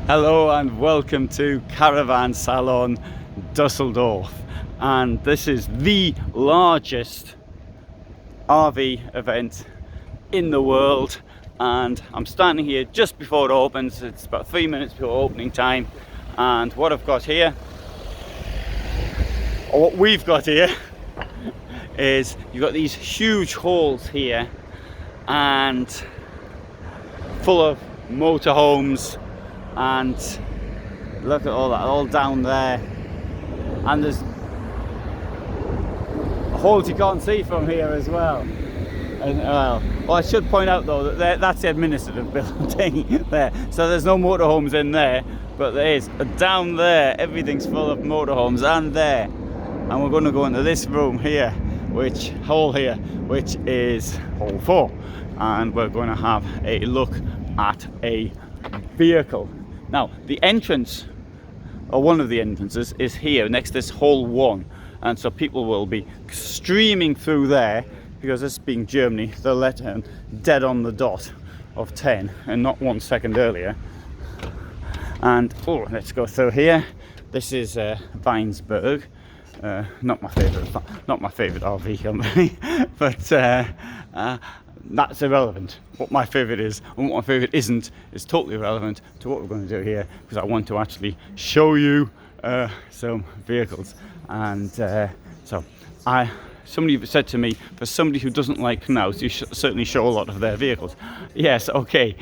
Hello and welcome to Caravan Salon Dusseldorf, and this is the largest RV event in the world, and I'm standing here just before it opens. It's about 3 minutes before opening time, and what I've got here, or what we've got here, is you've got these huge halls here and full of motorhomes. And look at all that, all down there, and there's holes you can't see from here as well. And well, I should point out though that that's the administrative building there, so there's no motorhomes in there, but there is down there. Everything's full of motorhomes, and there, and we're going to go into this room here, which is hall 4, and we're going to have a look at a vehicle. Now, the entrance, or one of the entrances, is here next to this hall 1, and so people will be streaming through there, because this being Germany, they'll let them dead on the dot of 10 and not 1 second earlier. And let's go through here. This is Weinsberg, not my favorite RV company, but that's irrelevant. What my favourite is and what my favourite isn't is totally irrelevant to what we're going to do here, because I want to actually show you some vehicles. And somebody said to me, for somebody who doesn't like Knaus, you should certainly show a lot of their vehicles. Yes, okay,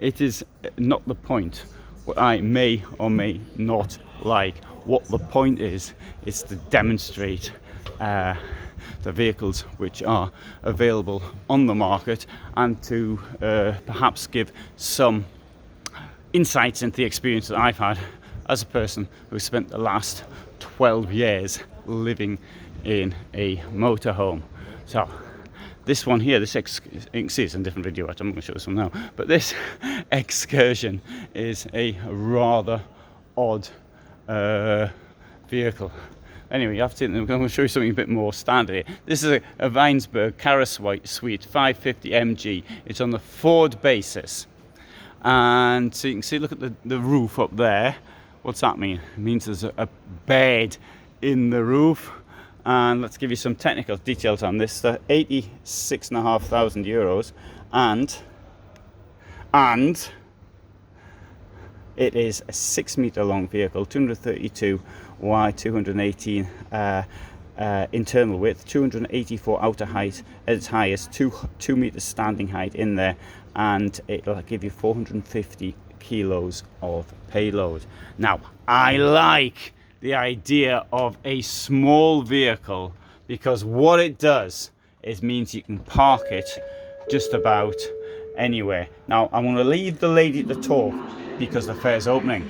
it is not the point what I may or may not like. What the point is to demonstrate the vehicles which are available on the market, and to perhaps give some insights into the experience that I've had as a person who spent the last 12 years living in a motorhome. So this one here, you can see it's in a different video, I'm going to show this one now, but this excursion is a rather odd vehicle. Anyway, I'm going to show you something a bit more standard here. This is a Weinsberg CaraSuite 550 MG. It's on the Ford basis. And so you can see, look at the roof up there. What's that mean? It means there's a bed in the roof. And let's give you some technical details on this. 86,500 euros. And it is a 6 meter long vehicle, 232 wide, 218 internal width, 284 outer height at its highest, 2 meters standing height in there, and it'll give you 450 kilos of payload. Now, I like the idea of a small vehicle, because what it does is means you can park it just about anywhere. Now, I'm going to leave the lady to talk because the fair's opening.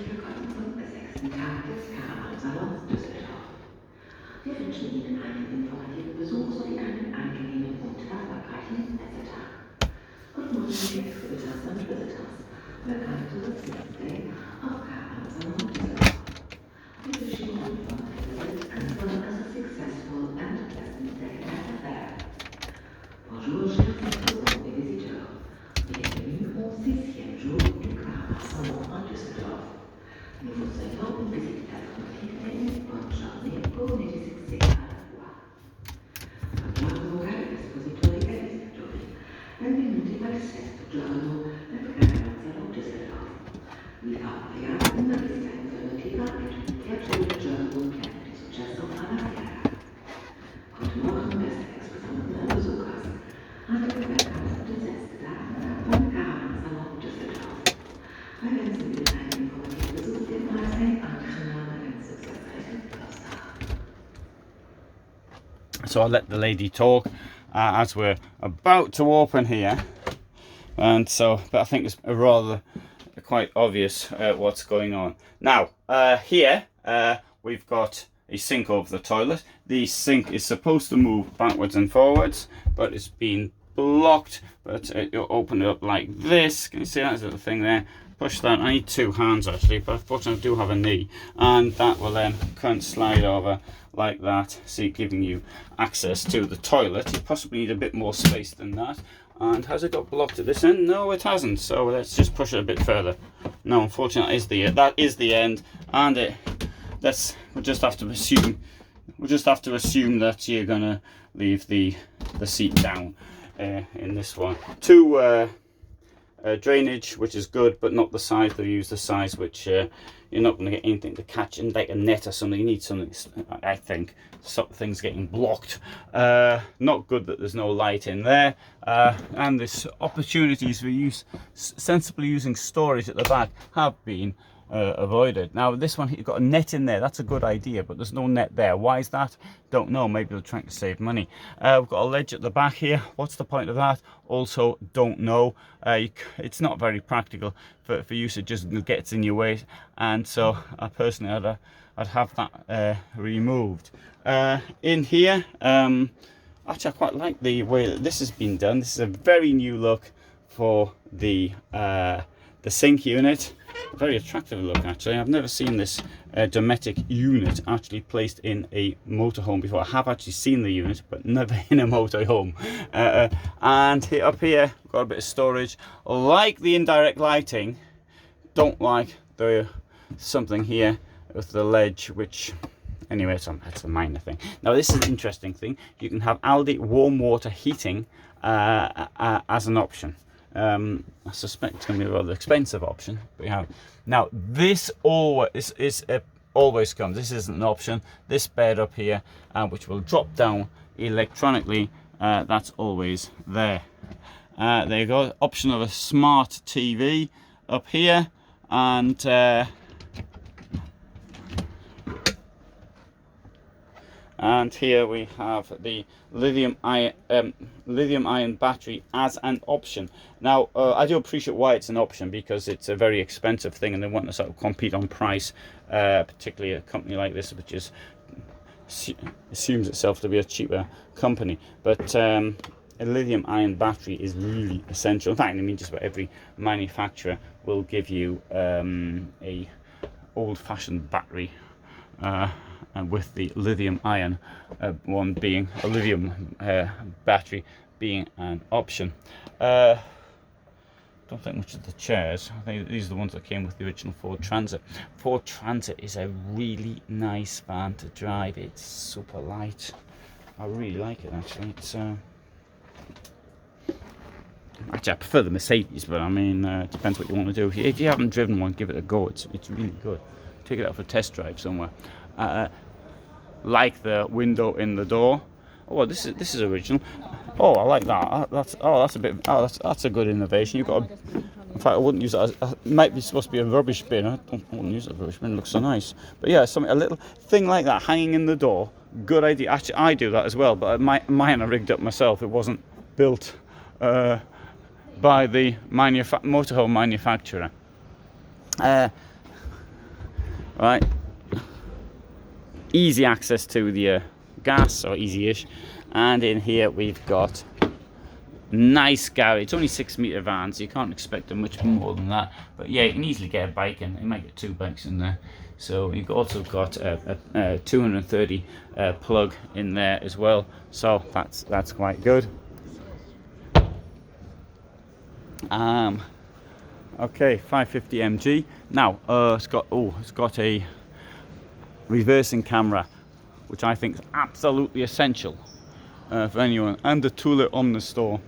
So I'll let the lady talk as we're about to open here, and so, but I think it's rather quite obvious what's going on. Now here we've got a sink over the toilet. The sink is supposed to move backwards and forwards, but it's been blocked. But you'll open it up like this. Can you see that? There's a little thing there. Push that. I need 2 hands actually, but unfortunately I do have a knee, and that will then kind of slide over like that, so giving you access to the toilet. You possibly need a bit more space than that. And has it got blocked at this end? No, it hasn't. So let's just push it a bit further. No, unfortunately, that is the end, and we'll just have to assume that you're gonna leave the seat down in this one. Two drainage, which is good, but not the size. They use the size which you're not going to get anything to catch in, like a net or something. You need something, I think, stop things getting blocked. Not good that there's no light in there, and there's opportunities for sensibly using storage at the back have been avoided. Now this one, you've got a net in there. That's a good idea, but there's no net there. Why is that? Don't know. Maybe they're trying to save money. We've got a ledge at the back here. What's the point of that? Also don't know. It's not very practical for use. It just gets in your way, and so I personally I'd have that removed. In here, actually I quite like the way that this has been done. This is a very new look for the sink unit. Very attractive look, actually. I've never seen this Dometic unit actually placed in a motorhome before. I have actually seen the unit, but never in a motorhome. And up here, we've got a bit of storage. Like the indirect lighting, don't like the something here with the ledge, which anyway, that's a minor thing. Now this is an interesting thing. You can have Aldi warm water heating as an option. I suspect it's going to be a rather expensive option, but yeah. Now this always comes. This isn't an option. This bed up here, which will drop down electronically, that's always there. There you go. Option of a smart TV up here, and here we have the lithium ion battery as an option. Now I do appreciate why it's an option, because it's a very expensive thing and they want to sort of compete on price, particularly a company like this, which assumes itself to be a cheaper company. But a lithium ion battery is really essential. In fact, I mean, just about every manufacturer will give you a old-fashioned battery, and with the lithium ion one being a lithium battery being an option. Don't think much of the chairs. I think these are the ones that came with the original Ford Transit. Ford Transit is a really nice van to drive. It's super light. I really like it, actually. It's actually, I prefer the Mercedes, but I mean, it depends what you want to do. If you haven't driven one, give it a go. It's really good. Take it out for a test drive somewhere. Like the window in the door. Oh, this is original. Oh, I like that. That's a good innovation. You've got in fact, I wouldn't use it as it might be supposed to be a rubbish bin. I wouldn't use it as a rubbish bin. It looks so nice. But yeah, a little thing like that hanging in the door. Good idea. Actually, I do that as well, but mine I rigged up myself. It wasn't built by the motorhome manufacturer. Right. Easy access to the gas, or easy-ish, and in here we've got nice garage. It's only 6-meter vans, so you can't expect much more than that, but yeah, you can easily get a bike in. You might get 2 bikes in there. So you've also got a 230 plug in there as well, so that's quite good. Okay, 550 mg. Now it's got a reversing camera, which I think is absolutely essential for anyone, and the Thule Omnistore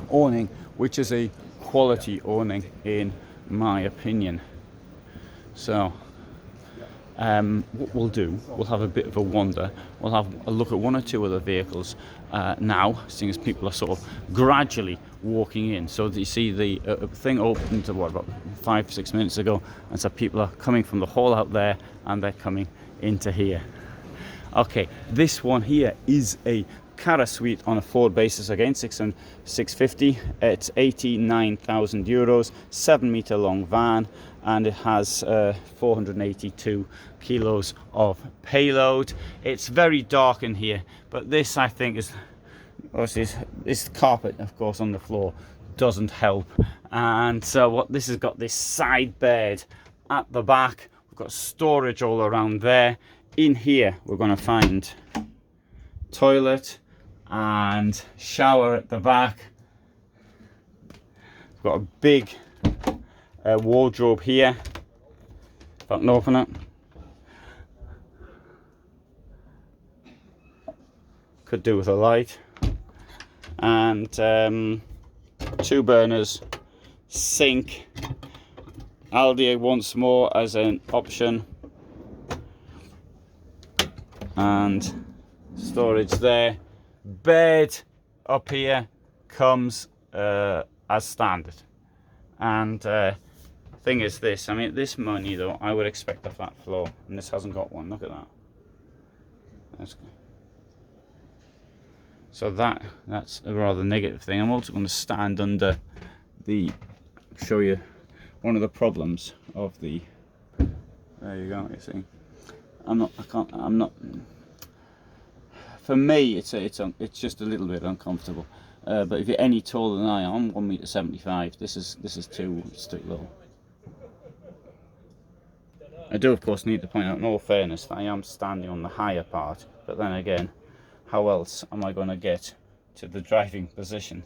awning, which is a quality awning in my opinion. So what we'll do, we'll have a bit of a wander. We'll have a look at 1 or 2 other vehicles now, seeing as people are sort of gradually walking in. So you see the thing opened about 5-6 minutes ago, and so people are coming from the hall out there and they're coming into here. Okay, this one here is a CaraSuite on a Ford basis, again 650. It's 89,000 euros, 7-meter long van, and it has 482 kilos of payload. It's very dark in here, but this I think is obviously this carpet, of course, on the floor doesn't help. And so what this has got, this side bed at the back. We've got storage all around there. In here we're going to find toilet and shower at the back. We've got a big wardrobe here. If I can open it. Could do with a light. And 2 burners, sink, Aldi once more as an option, and storage there. Bed up here comes as standard. And thing is this, I mean, this money though, I would expect a flat floor, and this hasn't got one. Look at that. That's good. So that's a rather negative thing. I'm also going to stand under the, show you one of the problems of the, there you go, you see. I'm not, for me it's just a little bit uncomfortable. But if you're any taller than I am, I'm 1.75 m, this is too low. I do of course need to point out, in all fairness, that I am standing on the higher part, but then again, how else am I going to get to the driving position?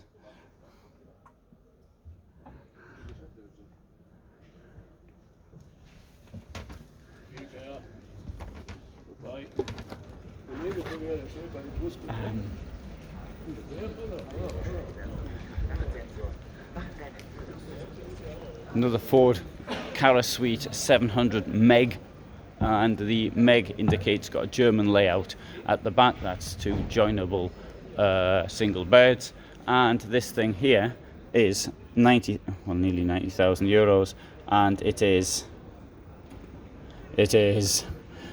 Another Ford CaraSuite 700 meg, and the meg indicates got a German layout at the back. That's 2 joinable single beds, and this thing here is nearly 90,000 euros, and it is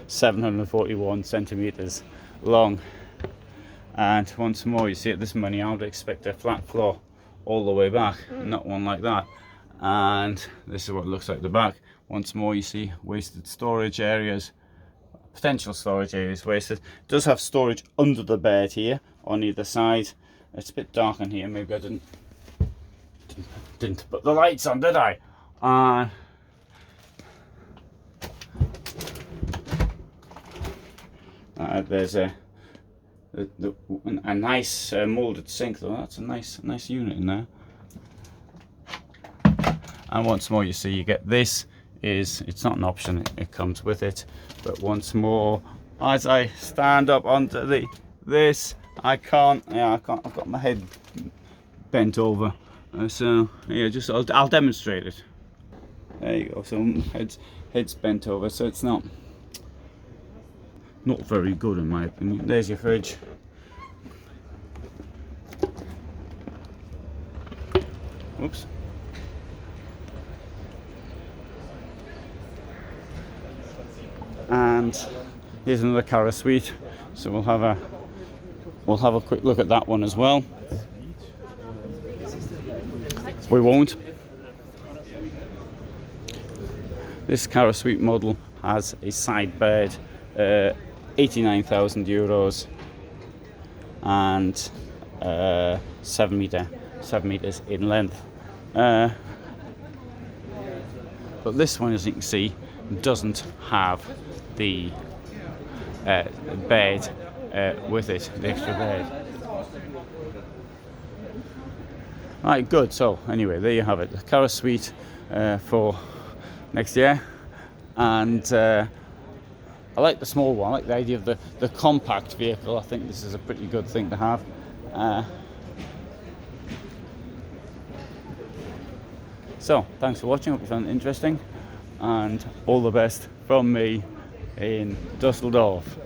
741 centimeters long. And once more, you see, at this money I would expect a flat floor all the way back, not one like that. And this is what it looks like at the back. Once more, you see wasted storage areas, potential storage areas wasted. It does have storage under the bed here on either side. It's a bit dark in here, maybe I didn't put the lights on, did I? There's a nice moulded sink though. That's a nice unit in there. And once more, you see, you get this. It's not an option, it comes with it. But once more, as I stand up onto this, I can't. I've got my head bent over. So yeah, I'll demonstrate it. There you go. So head's bent over, so it's not very good in my opinion. There's your fridge. Oops. And here's another CaraSuite. So we'll have a quick look at that one as well. We won't. This CaraSuite model has a side bed, 89,000 euros, and 7 meters in length. But this one, as you can see, doesn't have the bed with it, the extra bed. Right, good. So anyway, there you have it, the CaraSuite for next year. And I like the small one. I like the idea of the compact vehicle. I think this is a pretty good thing to have. So thanks for watching, hope you found it interesting, and all the best from me in Dusseldorf.